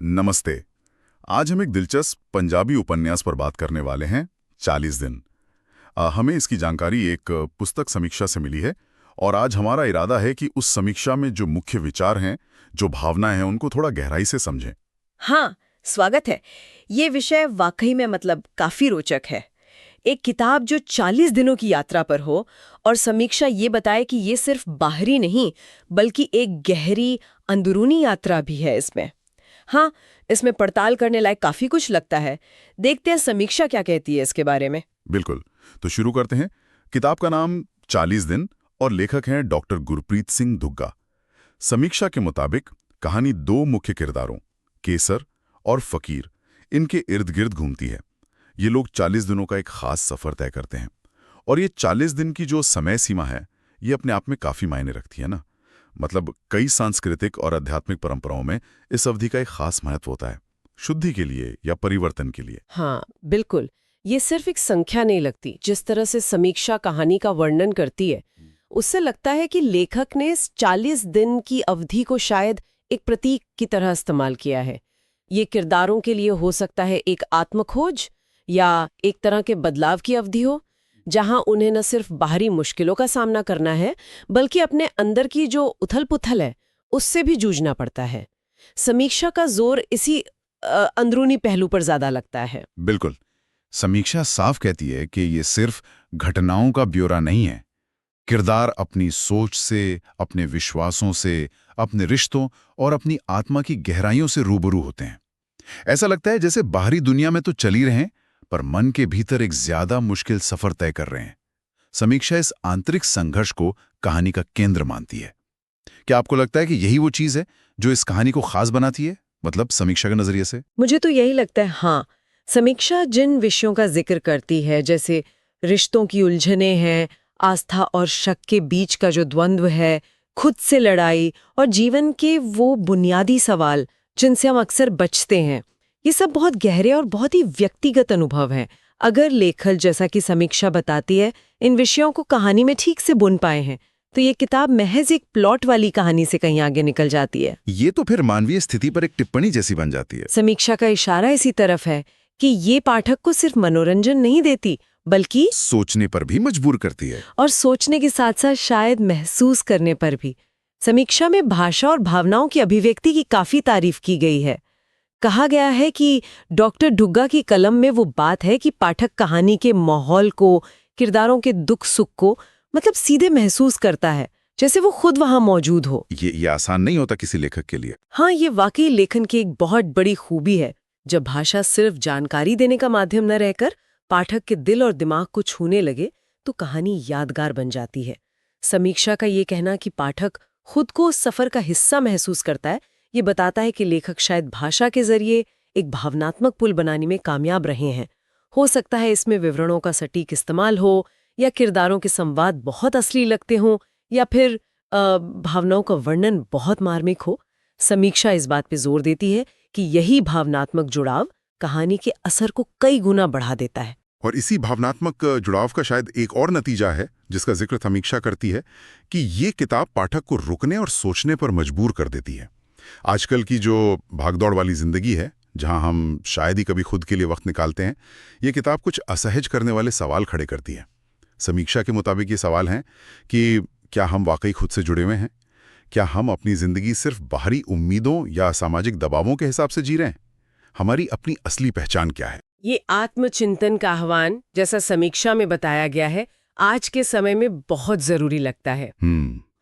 नमस्ते। आज हम एक दिलचस्प पंजाबी उपन्यास पर बात करने वाले हैं, 40 दिन। हमें इसकी जानकारी एक पुस्तक समीक्षा से मिली है और आज हमारा इरादा है कि उस समीक्षा में जो मुख्य विचार हैं, जो भावनाएं हैं, उनको थोड़ा गहराई से समझें। हाँ, स्वागत है। ये विषय वाकई में काफी रोचक है। एक किताब जो 40 दिनों की यात्रा पर हो और समीक्षा ये बताए कि ये सिर्फ बाहरी नहीं बल्कि एक गहरी अंदरूनी यात्रा भी है इसमें। हाँ, इसमें पड़ताल करने लायक काफी कुछ लगता है। देखते हैं समीक्षा क्या कहती है इसके बारे में। बिल्कुल, तो शुरू करते हैं। किताब का नाम 40 दिन और लेखक हैं डॉक्टर गुरप्रीत सिंह दुग्गा। समीक्षा के मुताबिक कहानी दो मुख्य किरदारों, केसर और फकीर, इनके इर्द गिर्द घूमती है। ये लोग 40 दिनों का एक खास सफर तय करते हैं और ये 40 दिन की जो समय सीमा है, ये अपने आप में काफी मायने रखती है ना। मतलब कई सांस्कृतिक और आध्यात्मिक परंपराओं में इस अवधि का एक खास महत्व होता है, शुद्धि के लिए या परिवर्तन के लिए। हाँ, बिल्कुल। ये सिर्फ एक संख्या नहीं लगती। जिस तरह से समीक्षा कहानी का वर्णन करती है, उससे लगता है कि लेखक ने इस 40 दिन की अवधि को शायद एक प्रतीक की तरह इस्तेमाल किया है। ये किरदारों के लिए हो सकता है एक आत्मखोज या एक तरह के बदलाव की अवधि हो, जहां उन्हें न सिर्फ बाहरी मुश्किलों का सामना करना है बल्कि अपने अंदर की जो उथल-पुथल है उससे भी जूझना पड़ता है। समीक्षा का जोर इसी अंदरूनी पहलू पर ज्यादा लगता है। बिल्कुल, समीक्षा साफ कहती है कि ये सिर्फ घटनाओं का ब्यौरा नहीं है। किरदार अपनी सोच से, अपने विश्वासों से, अपने रिश्तों और अपनी आत्मा की गहराइयों से रूबरू होते हैं। ऐसा लगता है जैसे बाहरी दुनिया में तो चल ही रहे हैं, पर मन के भीतर एक ज्यादा मुश्किल सफर तय कर रहे हैं। समीक्षा इस आंतरिक संघर्ष को कहानी का केंद्र मानती है। क्या आपको लगता है कि यही वो चीज है जो इस कहानी को खास बनाती है, मतलब समीक्षा के नजरिए से? मुझे तो यही लगता है। हाँ, समीक्षा जिन विषयों का जिक्र करती है, जैसे रिश्तों की उलझनें हैं, आस्था और शक के बीच का जो द्वंद्व है, खुद से लड़ाई और जीवन के वो बुनियादी सवाल जिनसे हम अक्सर बचते हैं, ये सब बहुत गहरे और बहुत ही व्यक्तिगत अनुभव हैं। अगर लेखक, जैसा कि समीक्षा बताती है, इन विषयों को कहानी में ठीक से बुन पाए हैं तो ये किताब महज एक प्लॉट वाली कहानी से कहीं आगे निकल जाती है। ये तो फिर मानवीय स्थिति पर एक टिप्पणी जैसी बन जाती है। समीक्षा का इशारा इसी तरफ है कि ये पाठक को सिर्फ मनोरंजन नहीं देती बल्कि सोचने पर भी मजबूर करती है, और सोचने के साथ साथ शायद महसूस करने पर भी। समीक्षा में भाषा और भावनाओं की अभिव्यक्ति की काफी तारीफ की गई है। कहा गया है कि डॉक्टर दुग्गा की कलम में वो बात है कि पाठक कहानी के माहौल को, किरदारों के दुख सुख को सीधे महसूस करता है, जैसे वो खुद वहां मौजूद हो। ये आसान नहीं होता किसी लेखक के लिए। हाँ, ये वाकई लेखन की एक बहुत बड़ी खूबी है, जब भाषा सिर्फ जानकारी देने का माध्यम न रहकर पाठक के दिल और दिमाग को छूने लगे तो कहानी यादगार बन जाती है। समीक्षा का ये कहना कि पाठक खुद को उस सफर का हिस्सा महसूस करता है, ये बताता है कि लेखक शायद भाषा के जरिए एक भावनात्मक पुल बनाने में कामयाब रहे हैं। हो सकता है इसमें विवरणों का सटीक इस्तेमाल हो, या किरदारों के संवाद बहुत असली लगते हों, या फिर भावनाओं का वर्णन बहुत मार्मिक हो। समीक्षा इस बात पे जोर देती है कि यही भावनात्मक जुड़ाव कहानी के असर को कई गुना बढ़ा देता है। और इसी भावनात्मक जुड़ाव का शायद एक और नतीजा है जिसका जिक्र समीक्षा करती है, कि ये किताब पाठक को रुकने और सोचने पर मजबूर कर देती है। आजकल की जो भागदौड़ वाली जिंदगी है, जहां हम शायद ही कभी खुद के लिए वक्त निकालते हैं, ये किताब कुछ असहज करने वाले सवाल खड़े करती है। समीक्षा के मुताबिक ये सवाल हैं कि क्या हम वाकई खुद से जुड़े हुए हैं? क्या हम अपनी जिंदगी सिर्फ बाहरी उम्मीदों या सामाजिक दबावों के हिसाब से जी रहे हैं? हमारी अपनी असली पहचान क्या है? ये आत्मचिंतन का आह्वान, जैसा समीक्षा में बताया गया है, आज के समय में बहुत जरूरी लगता है।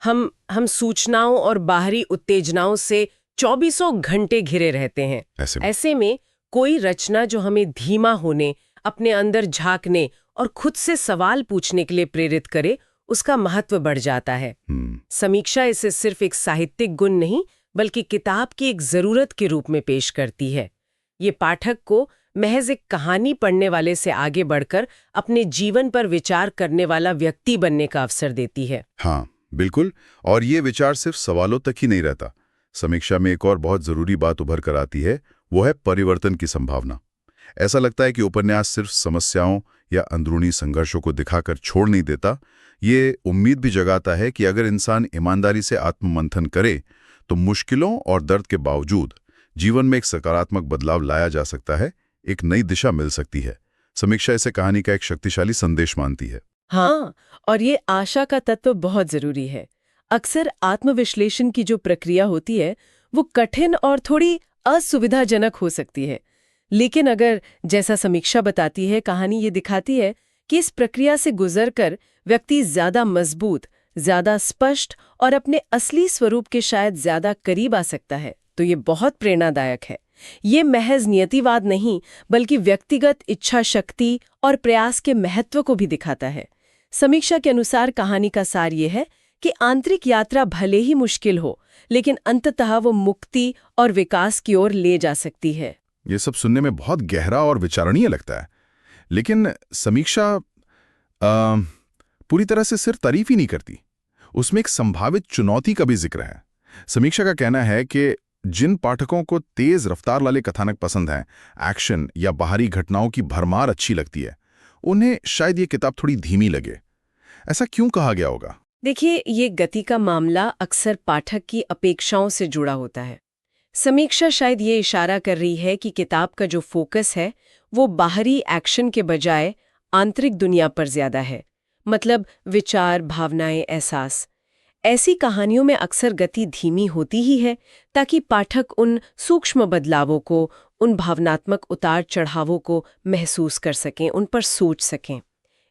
हम सूचनाओं और बाहरी उत्तेजनाओं से 24 घंटे घिरे रहते हैं। ऐसे में कोई रचना जो हमें धीमा होने, अपने अंदर झांकने और खुद से सवाल पूछने के लिए प्रेरित करे, उसका महत्व बढ़ जाता है। समीक्षा इसे सिर्फ एक साहित्यिक गुण नहीं बल्कि किताब की एक जरूरत के रूप में पेश करती है। ये पाठक को महज एक कहानी पढ़ने वाले से आगे बढ़कर अपने जीवन पर विचार करने वाला व्यक्ति बनने का अवसर देती है। हाँ, बिल्कुल। और ये विचार सिर्फ सवालों तक ही नहीं रहता। समीक्षा में एक और बहुत जरूरी बात उभर कर आती है, वो है परिवर्तन की संभावना। ऐसा लगता है कि उपन्यास सिर्फ समस्याओं या अंदरूनी संघर्षों को दिखाकर छोड़ नहीं देता, ये उम्मीद भी जगाता है कि अगर इंसान ईमानदारी से आत्ममंथन करे तो मुश्किलों और दर्द के बावजूद जीवन में एक सकारात्मक बदलाव लाया जा सकता है, एक नई दिशा मिल सकती है। समीक्षा इसे कहानी का एक शक्तिशाली संदेश मानती है। हाँ, और ये आशा का तत्व बहुत जरूरी है। अक्सर आत्मविश्लेषण की जो प्रक्रिया होती है वो कठिन और थोड़ी असुविधाजनक हो सकती है, लेकिन अगर जैसा समीक्षा बताती है, कहानी ये दिखाती है कि इस प्रक्रिया से गुजरकर व्यक्ति ज्यादा मजबूत, ज्यादा स्पष्ट और अपने असली स्वरूप के शायद ज्यादा करीब आ सकता है, तो ये बहुत प्रेरणादायक है। ये महज नियतिवाद नहीं, बल्कि व्यक्तिगत इच्छा शक्ति और प्रयास के महत्व को भी दिखाता है। समीक्षा के अनुसार कहानी का सार ये है कि आंतरिक यात्रा भले ही मुश्किल हो, लेकिन अंततः वो मुक्ति और विकास की ओर ले जा सकती है। ये सब सुनने में बहुत गहरा और विचारणीय लगता है, लेकिन समीक्षा पूरी तरह से सिर्फ तारीफ ही नहीं करती, उसमें एक संभावित चुनौती का भी जिक्र है। समीक्षा का कहना है कि जिन पाठकों को तेज रफ्तार वाले कथानक पसंद हैं, एक्शन या बाहरी घटनाओं की भरमार अच्छी लगती है, उन्हें शायद ये किताब थोड़ी धीमी लगे। ऐसा क्यों कहा गया होगा? देखिए, ये गति का मामला अक्सर पाठक की अपेक्षाओं से जुड़ा होता है। समीक्षा शायद ये इशारा कर रही है कि किताब का जो फोकस है वो बाहरी एक्शन के बजाय आंतरिक दुनिया पर ज्यादा है, मतलब विचार, भावनाएं, एहसास। ऐसी कहानियों में अक्सर गति धीमी होती ही है ताकि पाठक उन सूक्ष्म बदलावों को, उन भावनात्मक उतार चढ़ावों को महसूस कर सकें, उन पर सोच सकें।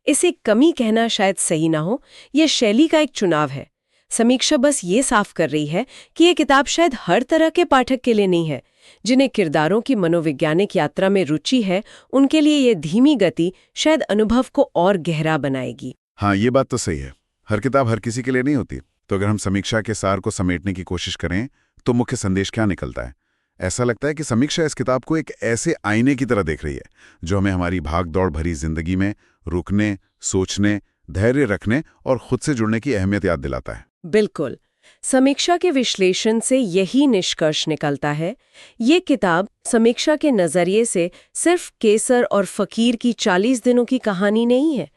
इसे कमी कहना शायद सही ना हो, ये शैली का एक चुनाव है। समीक्षा बस ये साफ कर रही है कि ये किताब शायद हर तरह के पाठक के लिए नहीं है। जिन्हें किरदारों की मनोवैज्ञानिक यात्रा में रुचि है, उनके लिए ये धीमी गति शायद अनुभव को और गहरा बनाएगी। हाँ, ये बात तो सही है। हर किताब हर किसी के लिए नहीं होती। तो अगर हम समीक्षा के सार को समेटने की कोशिश करें तो मुख्य संदेश क्या निकलता है? ऐसा लगता है कि समीक्षा इस किताब को एक ऐसे आईने की तरह देख रही है जो हमें हमारी भाग-दौड़ भरी जिंदगी में रुकने, सोचने, धैर्य रखने और खुद से जुड़ने की अहमियत याद दिलाता है। बिल्कुल। समीक्षा के विश्लेषण से यही निष्कर्ष निकलता है। ये किताब समीक्षा के नजरिए से सिर्फ केसर और फकीर की 40 दिनों की कहानी नहीं है,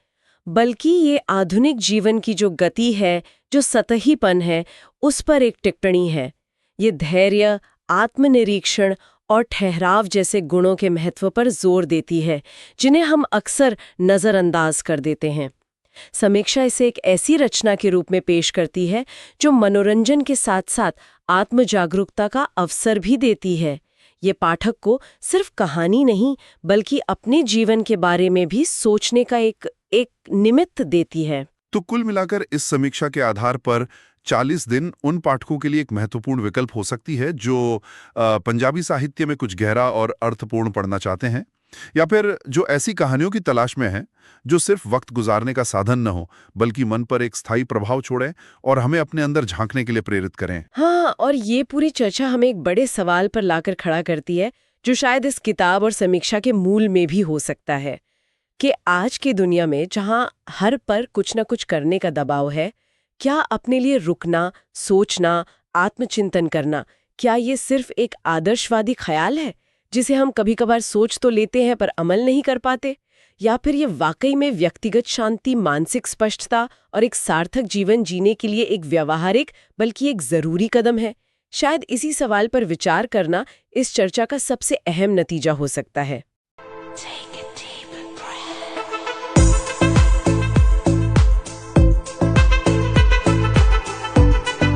बल्कि ये आधुनिक जीवन की जो गति है, जो सतहीपन है, उस पर एक टिप्पणी है। ये धैर्य, आत्मनिरीक्षण और ठहराव जैसे गुणों के महत्व पर जोर देती है, जिन्हें हम अक्सर नज़रअंदाज कर देते हैं। समीक्षा इसे एक ऐसी रचना के रूप में पेश करती है जो मनोरंजन के साथ साथ आत्म जागरूकता का अवसर भी देती है। ये पाठक को सिर्फ कहानी नहीं, बल्कि अपने जीवन के बारे में भी सोचने का एक निमित्त देती है। तो कुल मिलाकर इस समीक्षा के आधार पर 40 दिन उन पाठकों के लिए एक महत्वपूर्ण विकल्प हो सकती है जो पंजाबी साहित्य में कुछ गहरा और अर्थपूर्ण पढ़ना चाहते हैं, या फिर जो ऐसी कहानियों की तलाश में हैं जो सिर्फ वक्त गुजारने का साधन न हो, बल्कि मन पर एक स्थायी प्रभाव छोड़े और हमें अपने अंदर झांकने के लिए प्रेरित करें। हाँ, और ये पूरी चर्चा हमें एक बड़े सवाल पर लाकर खड़ा करती है जो शायद इस किताब और समीक्षा के मूल में भी हो सकता है कि आज की दुनिया में जहाँ हर पर कुछ न कुछ करने का दबाव है, क्या अपने लिए रुकना, सोचना, आत्मचिंतन करना, क्या ये सिर्फ एक आदर्शवादी ख्याल है जिसे हम कभी-कभार सोच तो लेते हैं पर अमल नहीं कर पाते, या फिर ये वाकई में व्यक्तिगत शांति, मानसिक स्पष्टता और एक सार्थक जीवन जीने के लिए एक व्यावहारिक बल्कि एक जरूरी कदम है? शायद इसी सवाल पर विचार करना इस चर्चा का सबसे अहम नतीजा हो सकता है।